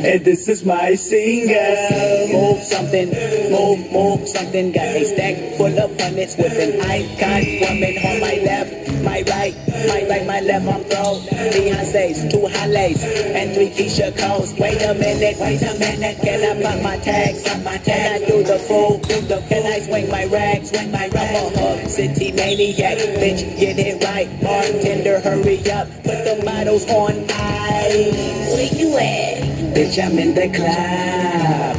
and this is my single. Move something, move something. Got a stack full of hundreds with an icon woman on my left, my right, my left. I'm throw Beyonce's, 2 Hollies, and 3 Keisha Coles. Wait a minute, can I pop my tags? Can I do the full? Can I swing my rags? I'm a Hub City maniac, bitch, get it right. Bartender, hurry up, put the bottles on ice. Where you at? Bitch, I'm in the club.